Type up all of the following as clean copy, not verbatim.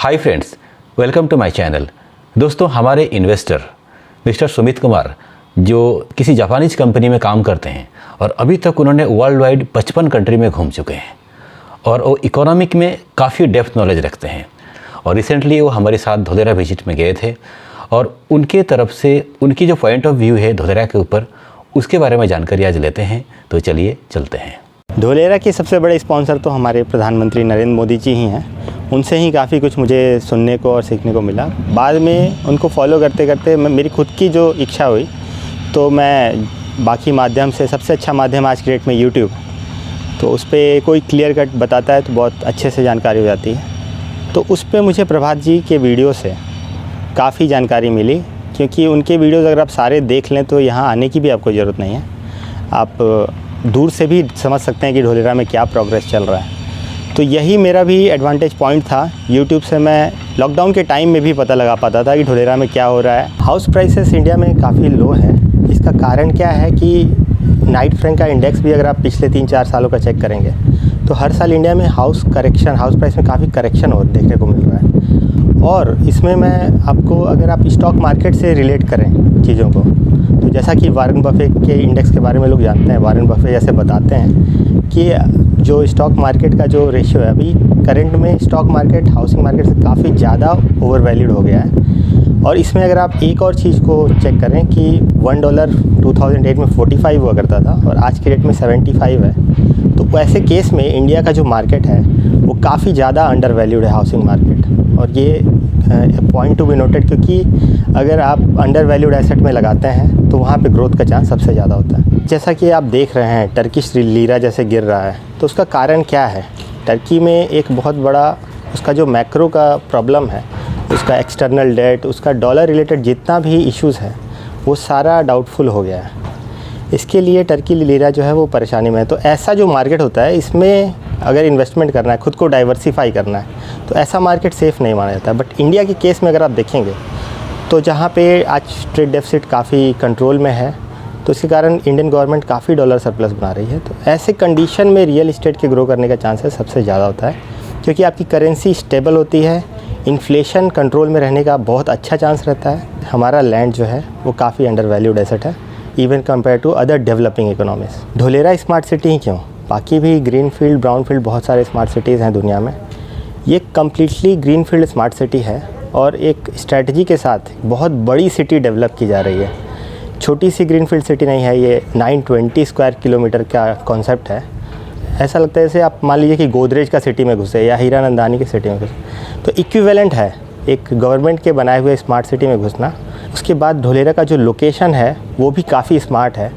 Hi friends, welcome to my channel. दोस्तों, हमारे investor mister Sumit Kumar जो किसी जापानीज कंपनी में काम करते हैं और अभी तक उन्होंने वर्ल्ड वाइड 55 कंट्री में घूम चुके हैं और वो इकोनॉमिक में काफ़ी डेप्थ नॉलेज रखते हैं। और रिसेंटली वो हमारे साथ धोलेरा विजिट में गए थे और उनके तरफ से उनकी जो पॉइंट ऑफ व्यू है धोलेरा के ऊपर, उसके बारे में जानकारी आज लेते हैं। तो चलिए चलते हैं। धोलेरा के सबसे बड़े स्पॉन्सर तो हमारे प्रधानमंत्री नरेंद्र मोदी जी ही हैं। उनसे ही काफ़ी कुछ मुझे सुनने को और सीखने को मिला। बाद में उनको फॉलो करते करते मेरी खुद की जो इच्छा हुई, तो मैं बाकी माध्यम से सबसे अच्छा माध्यम आज की डेट में यूट्यूब, तो उस पर कोई क्लियर कट बताता है तो बहुत अच्छे से जानकारी हो जाती है। तो उस पर मुझे प्रभात जी के वीडियो से काफ़ी जानकारी मिली, क्योंकि उनके वीडियोज़ अगर आप सारे देख लें तो यहाँ आने की भी आपको ज़रूरत नहीं है। आप दूर से भी समझ सकते हैं कि धोलेरा में क्या प्रोग्रेस चल रहा है। तो यही मेरा भी एडवांटेज पॉइंट था। यूट्यूब से मैं लॉकडाउन के टाइम में भी पता लगा पाता था कि धोलेरा में क्या हो रहा है। हाउस प्राइसेस इंडिया में काफ़ी लो है। इसका कारण क्या है कि नाइट फ्रैंक का इंडेक्स भी अगर आप पिछले 3-4 सालों का चेक करेंगे तो हर साल इंडिया में हाउस प्राइस में काफ़ी करेक्शन हो देखने को मिल रहा है। और इसमें मैं आपको, अगर आप स्टॉक मार्केट से रिलेट करें चीज़ों को, तो जैसा कि वारेन बफेट के इंडेक्स के बारे में लोग जानते हैं, वारेन बफेट जैसे बताते हैं कि जो स्टॉक मार्केट का जो रेशियो है अभी करंट में, स्टॉक मार्केट हाउसिंग मार्केट से काफ़ी ज़्यादा ओवर वैल्यूड हो गया है। और इसमें अगर आप एक और चीज़ को चेक करें कि $1 2008 में 45 हुआ करता था और आज के डेट में 75 है, तो ऐसे केस में इंडिया का जो मार्केट है वो काफ़ी ज़्यादा अंडर वैल्यूड है, हाउसिंग मार्केट। और ये पॉइंट टू बी नोटेड, क्योंकि अगर आप अंडर वैल्यूड एसेट में लगाते हैं तो वहाँ पे ग्रोथ का चांस सबसे ज़्यादा होता है। जैसा कि आप देख रहे हैं टर्किश लीरा जैसे गिर रहा है, तो उसका कारण क्या है? टर्की में एक बहुत बड़ा उसका जो मैक्रो का प्रॉब्लम है, उसका एक्सटर्नल डेट, उसका डॉलर रिलेटेड जितना भी इश्यूज़ है वो सारा डाउटफुल हो गया है। इसके लिए टर्की लीरा जो है वो परेशानी में है। तो ऐसा जो मार्केट होता है, इसमें अगर इन्वेस्टमेंट करना है, खुद को डाइवर्सिफाई करना है, तो ऐसा मार्केट सेफ़ नहीं माना जाता। बट इंडिया के केस में अगर आप देखेंगे तो जहाँ पे आज ट्रेड डेफिसिट काफ़ी कंट्रोल में है, तो इसके कारण इंडियन गवर्नमेंट काफ़ी डॉलर सरप्लस बना रही है। तो ऐसे कंडीशन में रियल इस्टेट के ग्रो करने का चांसेस सबसे ज़्यादा होता है, क्योंकि आपकी करेंसी स्टेबल होती है, इन्फ्लेशन कंट्रोल में रहने का बहुत अच्छा चांस रहता है। हमारा लैंड जो है वो काफ़ी अंडर वैल्यूड एसेट है even compared to other developing economies. Dholera smart city ही क्यों, बाकी भी ग्रीन फील्ड, ब्राउन फील्ड बहुत सारे स्मार्ट सिटीज़ हैं दुनिया में। ये completely green field smart city है और एक स्ट्रैटेजी के साथ बहुत बड़ी सिटी डेवलप की जा रही है। छोटी सी ग्रीन फील्ड सिटी नहीं है ये, 920 स्क्वायर किलोमीटर का कॉन्सेप्ट है। ऐसा लगता है जैसे आप मान लीजिए कि गोदरेज का सिटी में घुसे या हीरानंदानी की सिटी में घुसे। तो इक्विवेलेंट है एक गवर्नमेंट के बनाए हुए स्मार्ट सिटी में घुसना। उसके बाद धोलेरा का जो लोकेशन है वो भी काफ़ी स्मार्ट है।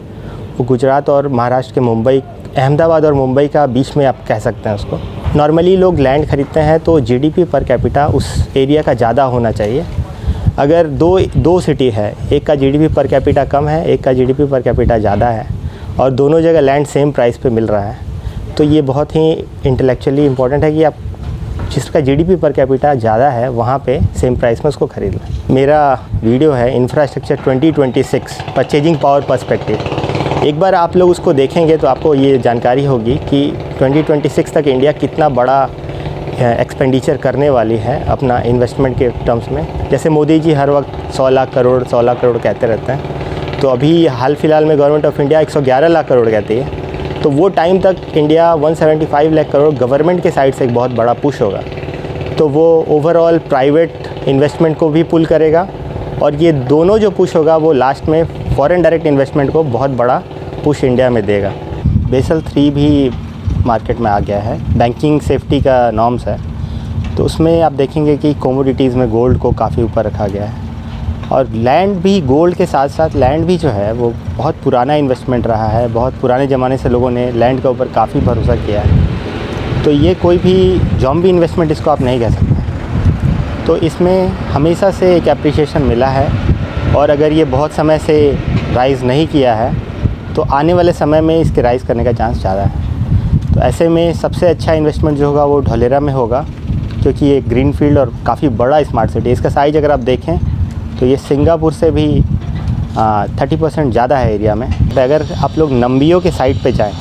वो गुजरात और महाराष्ट्र के मुंबई, अहमदाबाद और मुंबई का बीच में आप कह सकते हैं उसको। नॉर्मली लोग लैंड ख़रीदते हैं तो जीडीपी पर कैपिटा उस एरिया का ज़्यादा होना चाहिए। अगर दो सिटी है, एक का जीडीपी पर कैपिटा कम है, एक का जीडीपी पर कैपिटा ज़्यादा है, और दोनों जगह लैंड सेम प्राइस पे मिल रहा है, तो ये बहुत ही इंटेलेक्चुअली इम्पॉर्टेंट है कि आप जिसका जीडीपी पर कैपिटा ज़्यादा है वहाँ पे सेम प्राइस में उसको खरीद लें। मेरा वीडियो है इंफ्रास्ट्रक्चर 2026 परचेजिंग पावर पर्सपेक्टिव। एक बार आप लोग उसको देखेंगे तो आपको ये जानकारी होगी कि 2026 तक इंडिया कितना बड़ा एक्सपेंडिचर करने वाली है अपना इन्वेस्टमेंट के टर्म्स में। जैसे मोदी जी हर वक्त 100 लाख करोड़ कहते रहते हैं, तो अभी हाल फिलहाल में government of India 111 lakh crore कहती है। तो वो टाइम तक इंडिया 175 लाख करोड़ गवर्नमेंट के साइड से एक बहुत बड़ा पुश होगा। तो वो ओवरऑल प्राइवेट इन्वेस्टमेंट को भी पुल करेगा, और ये दोनों जो पुश होगा वो लास्ट में फॉरेन डायरेक्ट इन्वेस्टमेंट को बहुत बड़ा पुश इंडिया में देगा। बेसल 3 भी मार्केट में आ गया है, बैंकिंग सेफ्टी का नॉर्म्स है। तो उसमें आप देखेंगे कि कोमोडिटीज़ में गोल्ड को काफ़ी ऊपर रखा गया है, और लैंड भी गोल्ड के साथ साथ लैंड भी जो है वो बहुत पुराना इन्वेस्टमेंट रहा है। बहुत पुराने ज़माने से लोगों ने लैंड के ऊपर काफ़ी भरोसा किया है। तो ये कोई भी जॉम्बी इन्वेस्टमेंट इसको आप नहीं कह सकते। तो इसमें हमेशा से एक एप्रिशिएशन मिला है, और अगर ये बहुत समय से राइज़ नहीं किया है तो आने वाले समय में इसके राइज़ करने का चांस ज़्यादा है। तो ऐसे में सबसे अच्छा इन्वेस्टमेंट जो होगा वो धोलेरा में होगा, क्योंकि ये ग्रीन फील्ड और काफ़ी बड़ा स्मार्ट सिटी है। इसका साइज़ अगर आप देखें तो ये सिंगापुर से भी 30% ज़्यादा है एरिया में। अगर आप लोग नम्बियो के साइड पे जाएं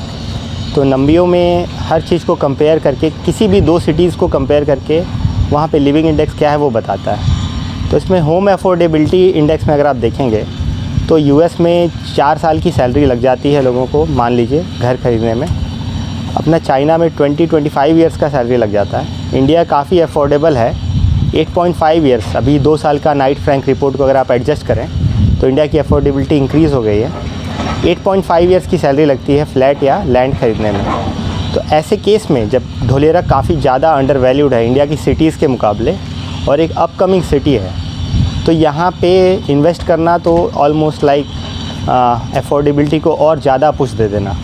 तो नम्बियो में हर चीज़ को कंपेयर करके, किसी भी 2 सिटीज़ को कंपेयर करके वहाँ पे लिविंग इंडेक्स क्या है वो बताता है। तो इसमें होम अफोर्डेबिलिटी इंडेक्स में अगर आप देखेंगे तो यूएस में 4 साल की सैलरी लग जाती है लोगों को, मान लीजिए घर खरीदने में। अपना चाइना में 20-25 ईयर्स का सैलरी लग जाता है। इंडिया काफ़ी अफोर्डेबल है, 8.5 ईयर्स। अभी 2 साल का नाइट फ्रैंक रिपोर्ट को अगर आप एडजस्ट करें तो इंडिया की अफोर्डेबिलिटी इंक्रीज़ हो गई है। 8.5 ईयर्स की सैलरी लगती है फ्लैट या लैंड खरीदने में। तो ऐसे केस में जब धोलेरा काफ़ी ज़्यादा अंडर वैल्यूड है इंडिया की सिटीज़ के मुकाबले और एक अपकमिंग सिटी है, तो यहाँ पे इन्वेस्ट करना तो ऑलमोस्ट लाइक अफोर्डेबिलिटी को और ज़्यादा पुश दे देना।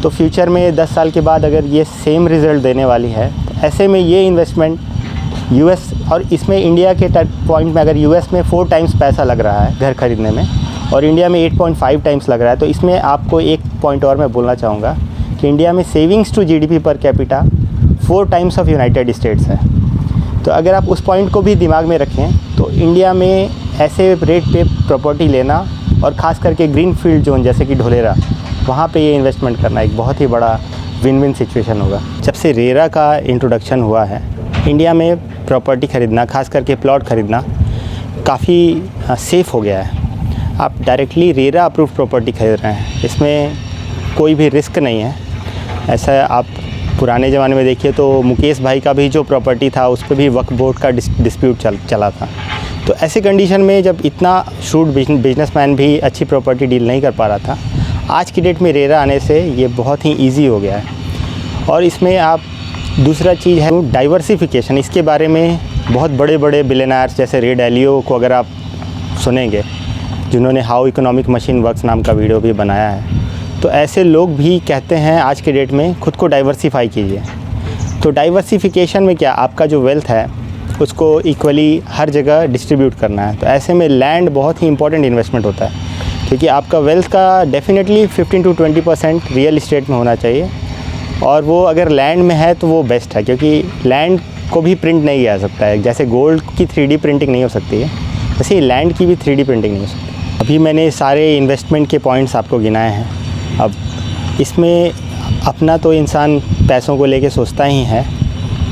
तो फ्यूचर में 10 साल के बाद अगर ये सेम रिज़ल्ट देने वाली है, तो ऐसे में ये इन्वेस्टमेंट यूएस, और इसमें इंडिया के पॉइंट में अगर यूएस में 4 टाइम्स पैसा लग रहा है घर खरीदने में और इंडिया में 8.5 टाइम्स लग रहा है, तो इसमें आपको एक पॉइंट और मैं बोलना चाहूँगा कि इंडिया में savings to GDP per capita 4 times of United States है। तो अगर आप उस पॉइंट को भी दिमाग में रखें तो इंडिया में ऐसे रेट पे प्रॉपर्टी लेना और ख़ास करके ग्रीन फील्ड जोन जैसे कि धोलेरा, वहाँ पे ये इन्वेस्टमेंट करना एक बहुत ही बड़ा विन विन सिचुएशन होगा। जब से रेरा का इंट्रोडक्शन हुआ है इंडिया में प्रॉपर्टी ख़रीदना, खास करके प्लॉट ख़रीदना काफ़ी सेफ़ हो गया है। आप डायरेक्टली रेरा अप्रूव प्रॉपर्टी खरीद रहे हैं, इसमें कोई भी रिस्क नहीं है। ऐसा आप पुराने ज़माने में देखिए तो मुकेश भाई का भी जो प्रॉपर्टी था उस पर भी वक्फ बोर्ड का डिस्प्यूट चला था। तो ऐसे कंडीशन में जब इतना शूट बिजनेसमैन भी अच्छी प्रॉपर्टी डील नहीं कर पा रहा था, आज की डेट में रेरा आने से ये बहुत ही ईजी हो गया है। और इसमें आप दूसरा चीज़ है डाइवर्सिफिकेशन। इसके बारे में बहुत बड़े बड़े बिलियनर्स जैसे रे डालियो को अगर आप सुनेंगे, जिन्होंने हाउ इकोनॉमिक मशीन वर्क्स नाम का वीडियो भी बनाया है, तो ऐसे लोग भी कहते हैं आज के डेट में खुद को डाइवर्सिफाई कीजिए। तो डाइवर्सिफिकेशन में क्या, आपका जो वेल्थ है उसको इक्वली हर जगह डिस्ट्रीब्यूट करना है। तो ऐसे में लैंड बहुत ही इंपॉर्टेंट इन्वेस्टमेंट होता है, क्योंकि आपका वेल्थ का डेफिनेटली 15-20% रियल इस्टेट में होना चाहिए, और वो अगर लैंड में है तो वो बेस्ट है, क्योंकि लैंड को भी प्रिंट नहीं किया जा सकता है। जैसे गोल्ड की 3D प्रिंटिंग नहीं हो सकती है, वैसे ही लैंड की भी 3D प्रिंटिंग नहीं हो सकती। अभी मैंने सारे इन्वेस्टमेंट के पॉइंट्स आपको गिनाए हैं। अब इसमें अपना तो इंसान पैसों को लेके सोचता ही है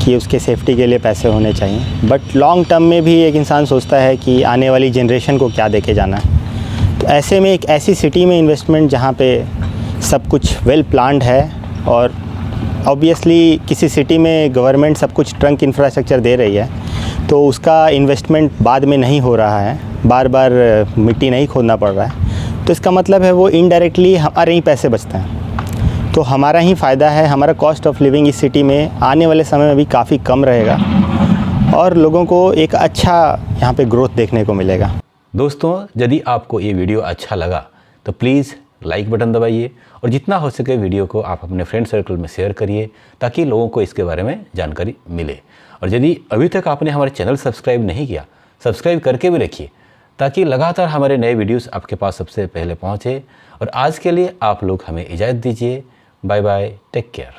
कि उसके सेफ्टी के लिए पैसे होने चाहिए, बट लॉन्ग टर्म में भी एक इंसान सोचता है कि आने वाली जनरेशन को क्या देके जाना है। तो ऐसे में एक ऐसी सिटी में इन्वेस्टमेंट जहाँ पे सब कुछ वेल प्लान्ड है, और ऑब्वियसली किसी सिटी में गवर्नमेंट सब कुछ ट्रंक इंफ्रास्ट्रक्चर दे रही है, तो उसका इन्वेस्टमेंट बाद में नहीं हो रहा है, बार बार मिट्टी नहीं खोदना पड़ रहा है, तो इसका मतलब है वो इनडायरेक्टली हमारे ही पैसे बचते हैं। तो हमारा ही फ़ायदा है, हमारा कॉस्ट ऑफ लिविंग इस सिटी में आने वाले समय में भी काफ़ी कम रहेगा और लोगों को एक अच्छा यहाँ पे ग्रोथ देखने को मिलेगा। दोस्तों, यदि आपको ये वीडियो अच्छा लगा तो प्लीज़ लाइक बटन दबाइए और जितना हो सके वीडियो को आप अपने फ्रेंड सर्कल में शेयर करिए, ताकि लोगों को इसके बारे में जानकारी मिले। और यदि अभी तक आपने हमारे चैनल सब्सक्राइब नहीं किया, सब्सक्राइब करके भी रखिए, ताकि लगातार हमारे नए वीडियोस आपके पास सबसे पहले पहुंचे। और आज के लिए आप लोग हमें इजाज़त दीजिए। Bye bye, take care.